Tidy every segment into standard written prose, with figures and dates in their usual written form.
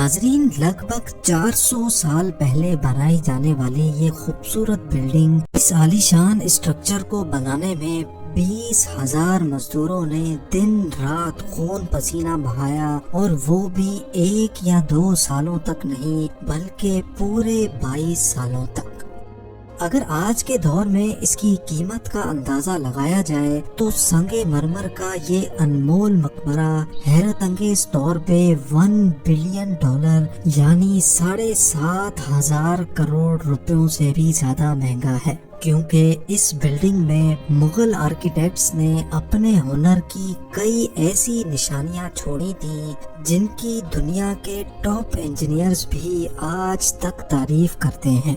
ناظرین، لگ بھگ 400 سال پہلے بنائی جانے والی یہ خوبصورت بلڈنگ، اس عالیشان اسٹرکچر کو بنانے میں 20,000 مزدوروں نے دن رات خون پسینہ بہایا، اور وہ بھی 1 یا 2 سالوں تک نہیں بلکہ پورے 22 سالوں تک۔ اگر آج کے دور میں اس کی قیمت کا اندازہ لگایا جائے تو سنگ مرمر کا یہ انمول مقبرہ حیرت انگیز طور پہ $1 بلین یعنی 7,500 کروڑ روپیوں سے بھی زیادہ مہنگا ہے، کیونکہ اس بلڈنگ میں مغل آرکیٹیکٹس نے اپنے ہنر کی کئی ایسی نشانیاں چھوڑی تھیں جن کی دنیا کے ٹاپ انجینئرز بھی آج تک تعریف کرتے ہیں۔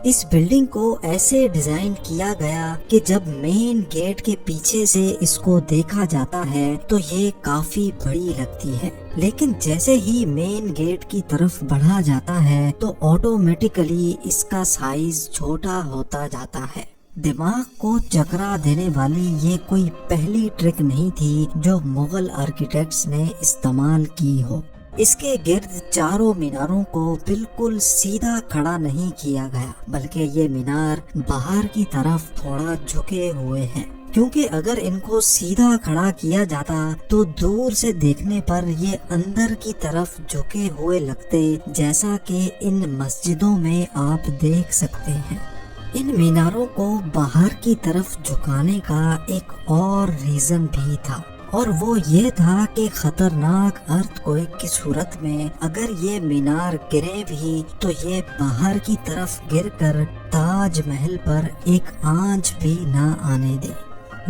اس بلڈنگ کو ایسے ڈیزائن کیا گیا کہ جب مین گیٹ کے پیچھے سے اس کو دیکھا جاتا ہے تو یہ کافی بڑی لگتی ہے، لیکن جیسے ہی مین گیٹ کی طرف بڑھا جاتا ہے تو آٹومیٹیکلی اس کا سائز چھوٹا ہوتا جاتا ہے۔ دماغ کو چکرا دینے والی یہ کوئی پہلی ٹرک نہیں تھی جو مغل آرکیٹیکٹس نے استعمال کی ہو۔ اس کے گرد چاروں میناروں کو بالکل سیدھا کھڑا نہیں کیا گیا، بلکہ یہ مینار باہر کی طرف تھوڑا جھکے ہوئے ہیں، کیونکہ اگر ان کو سیدھا کھڑا کیا جاتا تو دور سے دیکھنے پر یہ اندر کی طرف جھکے ہوئے لگتے، جیسا کہ ان مسجدوں میں آپ دیکھ سکتے ہیں۔ ان میناروں کو باہر کی طرف جھکانے کا ایک اور ریزن بھی تھا، اور وہ یہ تھا کہ خطرناک ارتھ کوئک کی صورت میں اگر یہ مینار گرے بھی تو یہ باہر کی طرف گر کر تاج محل پر ایک آنچ بھی نہ آنے دے۔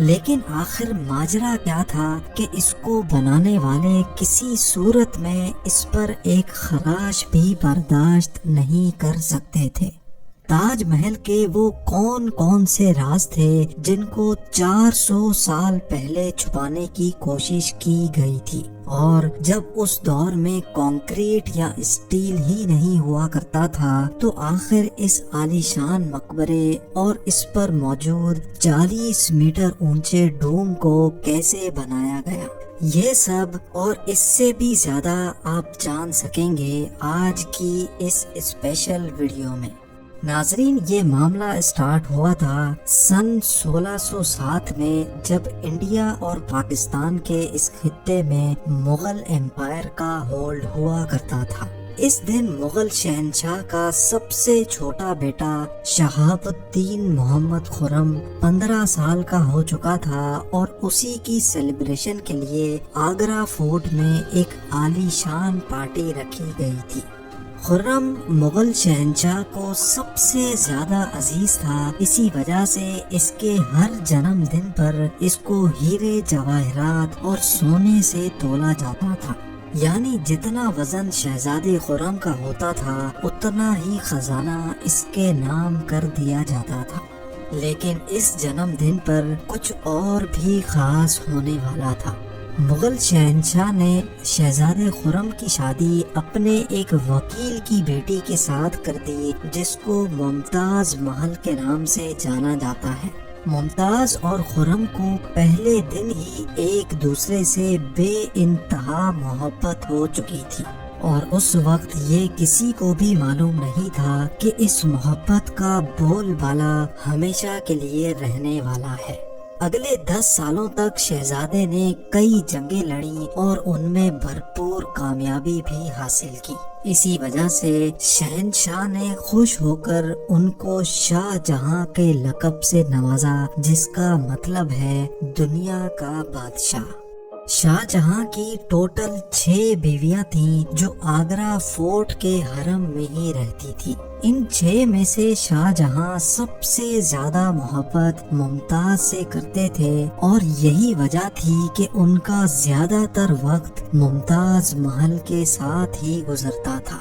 لیکن آخر ماجرا کیا تھا کہ اس کو بنانے والے کسی صورت میں اس پر ایک خراش بھی برداشت نہیں کر سکتے تھے۔ تاج محل کے وہ کون سے راز تھے جن کو 400 سال پہلے چھپانے کی کوشش کی گئی تھی، اور جب اس دور میں کنکریٹ یا اسٹیل ہی نہیں ہوا کرتا تھا تو آخر اس عالیشان مقبرے اور اس پر موجود 40 میٹر اونچے ڈوم کو کیسے بنایا گیا؟ یہ سب اور اس سے بھی زیادہ آپ جان سکیں گے آج کی اس اسپیشل ویڈیو میں۔ ناظرین، یہ معاملہ اسٹارٹ ہوا تھا سن 1607 میں، جب انڈیا اور پاکستان کے اس خطے میں مغل امپائر کا ہولڈ ہوا کرتا تھا۔ اس دن مغل شہنشاہ کا سب سے چھوٹا بیٹا شہاب الدین محمد خرم 15 سال کا ہو چکا تھا، اور اسی کی سیلیبریشن کے لیے آگرہ فورٹ میں ایک عالیشان پارٹی رکھی گئی تھی۔ خرم مغل شہنشاہ کو سب سے زیادہ عزیز تھا، اسی وجہ سے اس کے ہر جنم دن پر اس کو ہیرے جواہرات اور سونے سے تولا جاتا تھا، یعنی جتنا وزن شہزادے خرم کا ہوتا تھا اتنا ہی خزانہ اس کے نام کر دیا جاتا تھا۔ لیکن اس جنم دن پر کچھ اور بھی خاص ہونے والا تھا۔ مغل شہنشاہ نے شہزادے خرم کی شادی اپنے ایک وکیل کی بیٹی کے ساتھ کر دی، جس کو ممتاز محل کے نام سے جانا جاتا ہے۔ ممتاز اور خرم کو پہلے دن ہی ایک دوسرے سے بے انتہا محبت ہو چکی تھی، اور اس وقت یہ کسی کو بھی معلوم نہیں تھا کہ اس محبت کا بول بالا ہمیشہ کے لیے رہنے والا ہے۔ اگلے 10 سالوں تک شہزادے نے کئی جنگیں لڑی اور ان میں بھرپور کامیابی بھی حاصل کی۔ اسی وجہ سے شہنشاہ نے خوش ہو کر ان کو شاہ جہاں کے لقب سے نوازا، جس کا مطلب ہے دنیا کا بادشاہ۔ شاہ جہاں کی ٹوٹل 6 بیویاں تھیں جو آگرہ فورٹ کے حرم میں ہی رہتی تھی۔ ان 6 میں سے شاہ جہاں سب سے زیادہ محبت ممتاز سے کرتے تھے، اور یہی وجہ تھی کہ ان کا زیادہ تر وقت ممتاز محل کے ساتھ ہی گزرتا تھا۔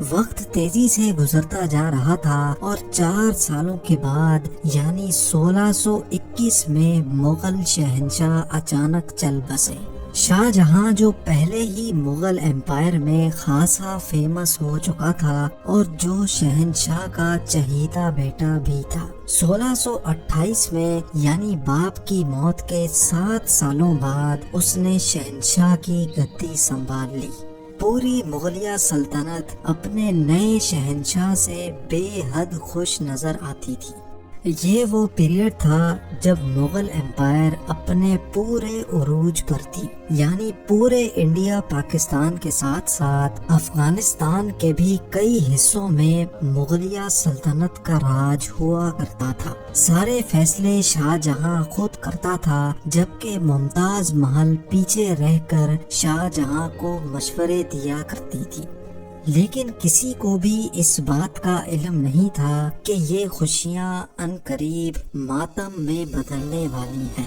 وقت تیزی سے گزرتا جا رہا تھا، اور 4 سالوں کے بعد یعنی 1621 میں مغل شہنشاہ اچانک چل بسے۔ شاہ جہاں جو پہلے ہی مغل امپائر میں خاصا فیمس ہو چکا تھا اور جو شہنشاہ کا چہیتا بیٹا بھی تھا، 1628 میں یعنی باپ کی موت کے 7 سالوں بعد اس نے شہنشاہ کی گدی سنبھال لی۔ پوری مغلیہ سلطنت اپنے نئے شہنشاہ سے بے حد خوش نظر آتی تھی۔ یہ وہ پیریڈ تھا جب مغل امپائر اپنے پورے عروج پر تھی، یعنی پورے انڈیا پاکستان کے ساتھ ساتھ افغانستان کے بھی کئی حصوں میں مغلیہ سلطنت کا راج ہوا کرتا تھا۔ سارے فیصلے شاہ جہاں خود کرتا تھا، جبکہ ممتاز محل پیچھے رہ کر شاہ جہاں کو مشورے دیا کرتی تھی۔ لیکن کسی کو بھی اس بات کا علم نہیں تھا کہ یہ خوشیاں عنقریب ماتم میں بدلنے والی ہیں۔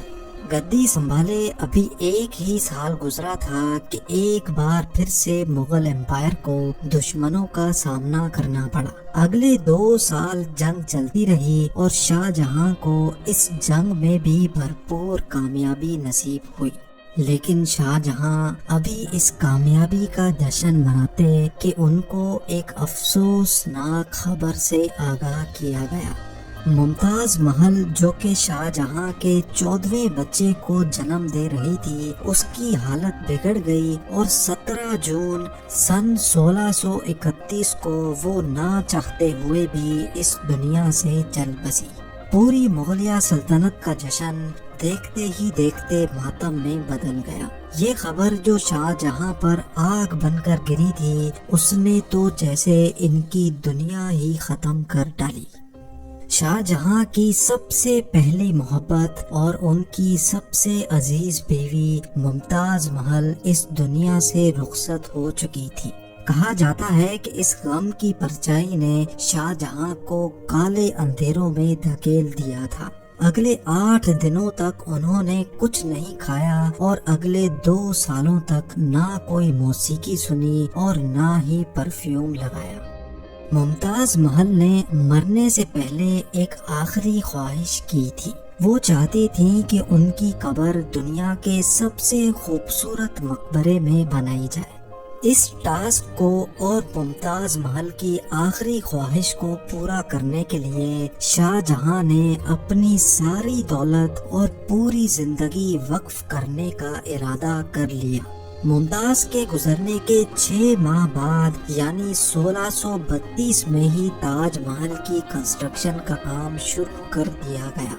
گدی سنبھالے ابھی ایک ہی سال گزرا تھا کہ ایک بار پھر سے مغل امپائر کو دشمنوں کا سامنا کرنا پڑا۔ اگلے 2 سال جنگ چلتی رہی اور شاہ جہاں کو اس جنگ میں بھی بھرپور کامیابی نصیب ہوئی، لیکن شاہ جہاں ابھی اس کامیابی کا جشن مناتے کہ ان کو ایک افسوسناک خبر سے آگاہ کیا گیا۔ ممتاز محل، جو کہ شاہ جہاں کے 14ویں بچے کو جنم دے رہی تھی، اس کی حالت بگڑ گئی اور 17 جون سن 1631 کو وہ نہ چاہتے ہوئے بھی اس دنیا سے چل بسی۔ پوری مغلیہ سلطنت کا جشن دیکھتے ہی دیکھتے ماتم میں بدل گیا۔ یہ خبر جو شاہ جہاں پر آگ بن کر گری تھی، اس نے تو جیسے ان کی دنیا ہی ختم کر ڈالی۔ شاہ جہاں کی سب سے پہلی محبت اور ان کی سب سے عزیز بیوی ممتاز محل اس دنیا سے رخصت ہو چکی تھی۔ کہا جاتا ہے کہ اس غم کی پرچائی نے شاہ جہاں کو کالے اندھیروں میں دھکیل دیا تھا۔ اگلے 8 دنوں تک انہوں نے کچھ نہیں کھایا اور اگلے 2 سالوں تک نہ کوئی موسیقی سنی اور نہ ہی پرفیوم لگایا۔ ممتاز محل نے مرنے سے پہلے ایک آخری خواہش کی تھی۔ وہ چاہتی تھیں کہ ان کی قبر دنیا کے سب سے خوبصورت مقبرے میں بنائی جائے۔ اس ٹاسک کو اور ممتاز محل کی آخری خواہش کو پورا کرنے کے لیے شاہ جہاں نے اپنی ساری دولت اور پوری زندگی وقف کرنے کا ارادہ کر لیا۔ ممتاز کے گزرنے کے 6 ماہ بعد یعنی 1632 میں ہی تاج محل کی کنسٹرکشن کا کام شروع کر دیا گیا۔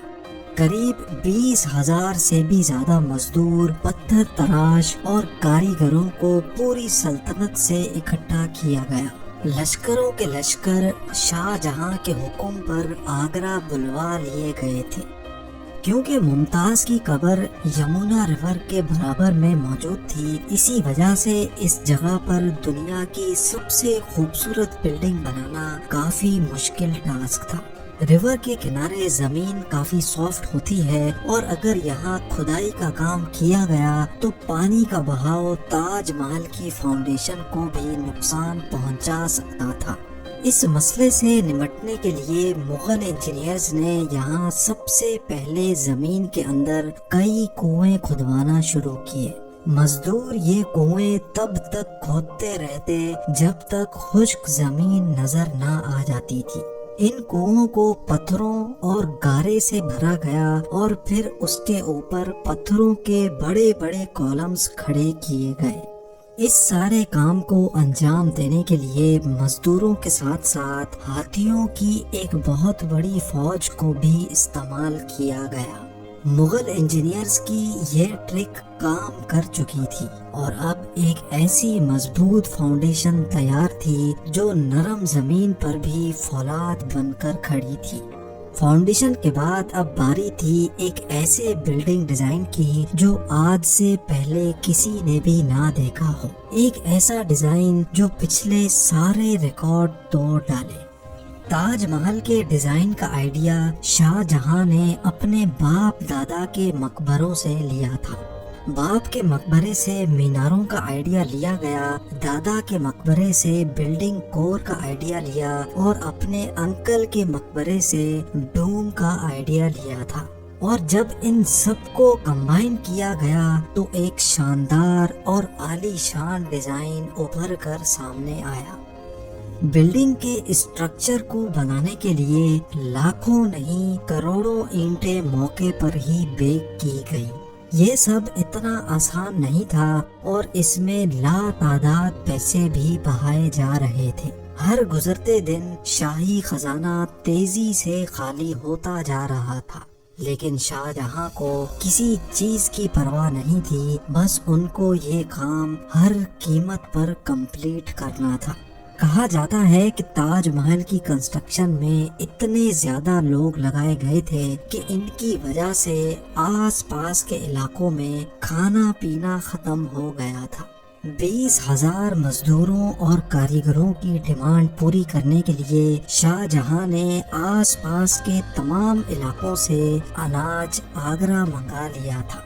قریب 20,000 سے بھی زیادہ مزدور، پتھر تراش اور کاریگروں کو پوری سلطنت سے اکٹھا کیا گیا۔ لشکروں کے لشکر شاہ جہاں کے حکم پر آگرہ بلوا لیے گئے تھے۔ کیونکہ ممتاز کی قبر یمنا ریور کے برابر میں موجود تھی، اسی وجہ سے اس جگہ پر دنیا کی سب سے خوبصورت بلڈنگ بنانا کافی مشکل ٹاسک تھا۔ ریور کے کنارے زمین کافی سافٹ ہوتی ہے اور اگر یہاں کھدائی کا کام کیا گیا تو پانی کا بہاؤ تاج محل کی فاؤنڈیشن کو بھی نقصان پہنچا سکتا تھا۔ اس مسئلے سے نمٹنے کے لیے مغل انجینئرز نے یہاں سب سے پہلے زمین کے اندر کئی کنویں کھدوانا شروع کیے۔ مزدور یہ کنویں تب تک کھودتے رہتے جب تک خشک زمین نظر نہ آ جاتی تھی۔ ان کنووں کو پتھروں اور گارے سے بھرا گیا اور پھر اس کے اوپر پتھروں کے بڑے بڑے کالمز کھڑے کیے گئے۔ اس سارے کام کو انجام دینے کے لیے مزدوروں کے ساتھ ساتھ ہاتھیوں کی ایک بہت بڑی فوج کو بھی استعمال کیا گیا۔ مغل انجینئرز کی یہ ٹرک کام کر چکی تھی اور اب ایک ایسی مضبوط فاؤنڈیشن تیار تھی جو نرم زمین پر بھی فولاد بن کر کھڑی تھی۔ فاؤنڈیشن کے بعد اب باری تھی ایک ایسے بلڈنگ ڈیزائن کی جو آج سے پہلے کسی نے بھی نہ دیکھا ہو، ایک ایسا ڈیزائن جو پچھلے سارے ریکارڈ توڑ ڈالے۔ تاج محل کے ڈیزائن کا آئیڈیا شاہ جہاں نے اپنے باپ دادا کے مقبروں سے لیا تھا۔ باپ کے مقبرے سے میناروں کا آئیڈیا لیا گیا، دادا کے مقبرے سے بلڈنگ کور کا آئیڈیا لیا اور اپنے انکل کے مقبرے سے ڈوم کا آئیڈیا لیا تھا۔ اور جب ان سب کو کمبائن کیا گیا تو ایک شاندار اور عالی شان ڈیزائن ابھر کر سامنے آیا۔ بلڈنگ کے اسٹرکچر کو بنانے کے لیے لاکھوں نہیں کروڑوں اینٹیں موقع پر ہی بیک کی گئی۔ یہ سب اتنا آسان نہیں تھا اور اس میں لا تعداد پیسے بھی بہائے جا رہے تھے۔ ہر گزرتے دن شاہی خزانہ تیزی سے خالی ہوتا جا رہا تھا، لیکن شاہ جہاں کو کسی چیز کی پرواہ نہیں تھی، بس ان کو یہ کام ہر قیمت پر کمپلیٹ کرنا تھا۔ کہا جاتا ہے کہ تاج محل کی کنسٹرکشن میں اتنے زیادہ لوگ لگائے گئے تھے کہ ان کی وجہ سے آس پاس کے علاقوں میں کھانا پینا ختم ہو گیا تھا۔ 20,000 مزدوروں اور کاریگروں کی ڈیمانڈ پوری کرنے کے لیے شاہ جہاں نے آس پاس کے تمام علاقوں سے اناج آگرہ منگا لیا تھا۔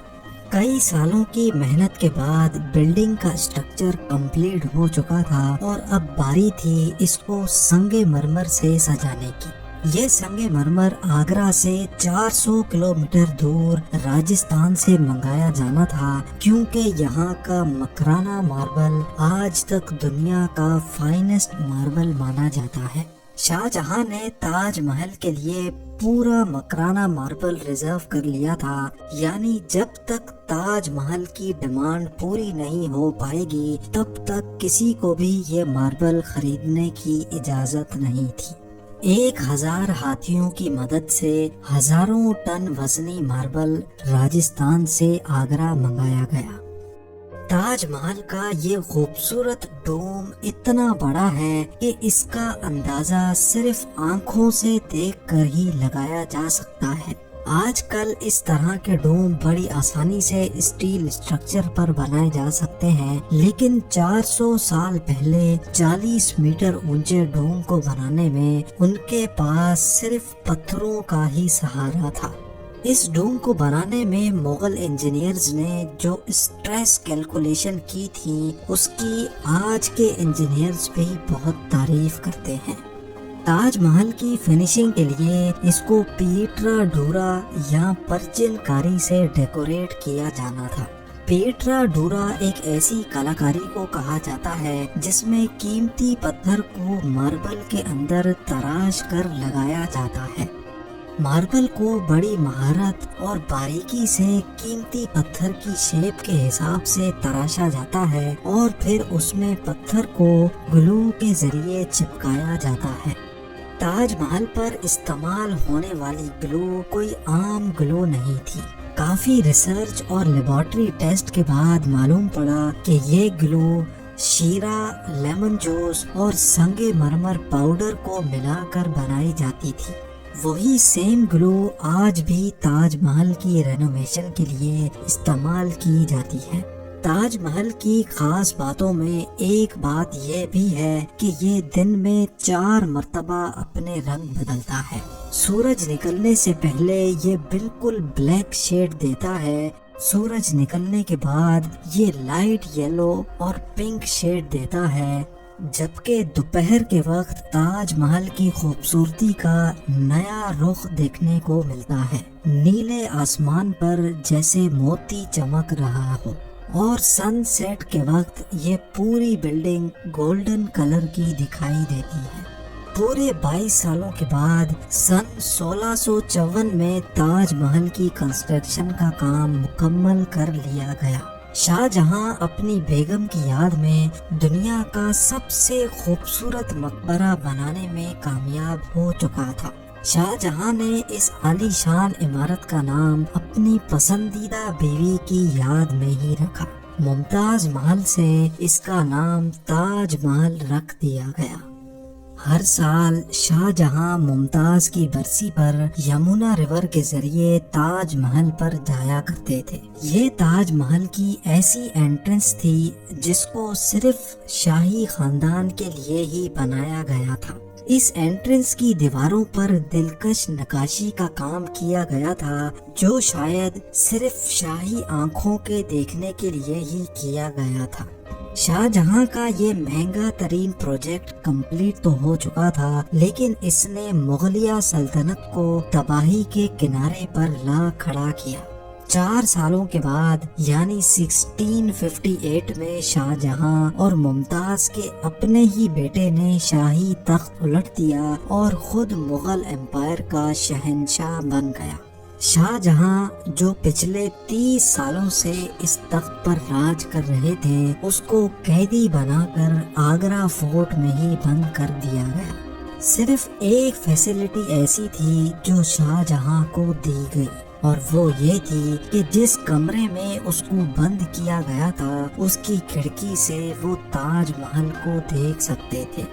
کئی سالوں کی محنت کے بعد بلڈنگ کا اسٹرکچر کمپلیٹ ہو چکا تھا اور اب باری تھی اس کو سنگ مرمر سے سجانے کی۔ یہ سنگ مرمر آگرہ سے 400 کلومیٹر دور راجستھان سے منگایا جانا تھا، کیونکہ یہاں کا مکرانہ ماربل آج تک دنیا کا فائنسٹ ماربل مانا جاتا ہے۔ شاہ جہاں نے تاج محل کے لیے پورا مکرانہ ماربل ریزرو کر لیا تھا، یعنی جب تک تاج محل کی ڈیمانڈ پوری نہیں ہو پائے گی تب تک کسی کو بھی یہ ماربل خریدنے کی اجازت نہیں تھی۔ 1000 ہاتھیوں کی مدد سے ہزاروں ٹن وزنی ماربل راجستھان سے آگرہ منگایا گیا۔ تاج محل کا یہ خوبصورت ڈوم اتنا بڑا ہے کہ اس کا اندازہ صرف آنکھوں سے دیکھ کر ہی لگایا جا سکتا ہے۔ آج کل اس طرح کے ڈوم بڑی آسانی سے اسٹیل اسٹرکچر پر بنائے جا سکتے ہیں، لیکن 400 سال پہلے 40 میٹر اونچے ڈوم کو بنانے میں ان کے پاس صرف پتھروں کا ہی سہارا تھا۔ اس ڈوم کو بنانے میں مغل انجینئرز نے جو اسٹریس کیلکولیشن کی تھی اس کی آج کے انجینئرز بھی بہت تعریف کرتے ہیں۔ تاج محل کی فنیشنگ کے لیے اس کو پیٹرا ڈورا یا پرچن کاری سے ڈیکوریٹ کیا جانا تھا۔ پیٹرا ڈورا ایک ایسی کلاکاری کو کہا جاتا ہے جس میں قیمتی پتھر کو ماربل کے اندر تراش کر لگایا جاتا ہے۔ ماربل کو بڑی مہارت اور باریکی سے قیمتی پتھر کی شیپ کے حساب سے تراشا جاتا ہے اور پھر اس میں پتھر کو گلو کے ذریعے چپکایا جاتا ہے۔ تاج محل پر استعمال ہونے والی گلو کوئی عام گلو نہیں تھی۔ کافی ریسرچ اور لیبارٹری ٹیسٹ کے بعد معلوم پڑا کہ یہ گلو شیرہ، لیمن جوس اور سنگ مرمر پاؤڈر کو ملا کر بنائی جاتی تھی۔ وہی سیم گلو آج بھی تاج محل کی رینوویشن کے لیے استعمال کی جاتی ہے۔ تاج محل کی خاص باتوں میں ایک بات یہ بھی ہے کہ یہ دن میں 4 مرتبہ اپنے رنگ بدلتا ہے۔ سورج نکلنے سے پہلے یہ بالکل بلیک شیڈ دیتا ہے، سورج نکلنے کے بعد یہ لائٹ یلو اور پنک شیڈ دیتا ہے، جبکہ دوپہر کے وقت تاج محل کی خوبصورتی کا نیا رخ دیکھنے کو ملتا ہے۔ نیلے آسمان پر جیسے موتی چمک رہا ہو، اور سن سیٹ کے وقت یہ پوری بلڈنگ گولڈن کلر کی دکھائی دیتی ہے۔ پورے 22 سالوں کے بعد سن 1654 میں تاج محل کی کنسٹرکشن کا کام مکمل کر لیا گیا۔ شاہ جہاں اپنی بیگم کی یاد میں دنیا کا سب سے خوبصورت مقبرہ بنانے میں کامیاب ہو چکا تھا۔ شاہ جہاں نے اس عالی شان عمارت کا نام اپنی پسندیدہ بیوی کی یاد میں ہی رکھا۔ ممتاز محل سے اس کا نام تاج محل رکھ دیا گیا۔ ہر سال شاہ جہاں ممتاز کی برسی پر یمنا ریور کے ذریعے تاج محل پر جایا کرتے تھے۔ یہ تاج محل کی ایسی انٹرنس تھی جس کو صرف شاہی خاندان کے لیے ہی بنایا گیا تھا۔ اس انٹرنس کی دیواروں پر دلکش نقاشی کا کام کیا گیا تھا جو شاید صرف شاہی آنکھوں کے دیکھنے کے لیے ہی کیا گیا تھا۔ شاہ جہاں کا یہ مہنگا ترین پروجیکٹ کمپلیٹ تو ہو چکا تھا، لیکن اس نے مغلیہ سلطنت کو تباہی کے کنارے پر لا کھڑا کیا۔ 4 سالوں کے بعد یعنی 1658 میں شاہ جہاں اور ممتاز کے اپنے ہی بیٹے نے شاہی تخت الٹ دیا اور خود مغل امپائر کا شہنشاہ بن گیا۔ شاہ جہاں جو پچھلے 30 سالوں سے اس تخت پر راج کر رہے تھے اس کو قیدی بنا کر آگرہ فورٹ میں ہی بند کر دیا گیا۔ صرف ایک فیسلٹی ایسی تھی جو شاہ جہاں کو دی گئی اور وہ یہ تھی کہ جس کمرے میں اس کو بند کیا گیا تھا اس کی کھڑکی سے وہ تاج محل کو دیکھ سکتے تھے۔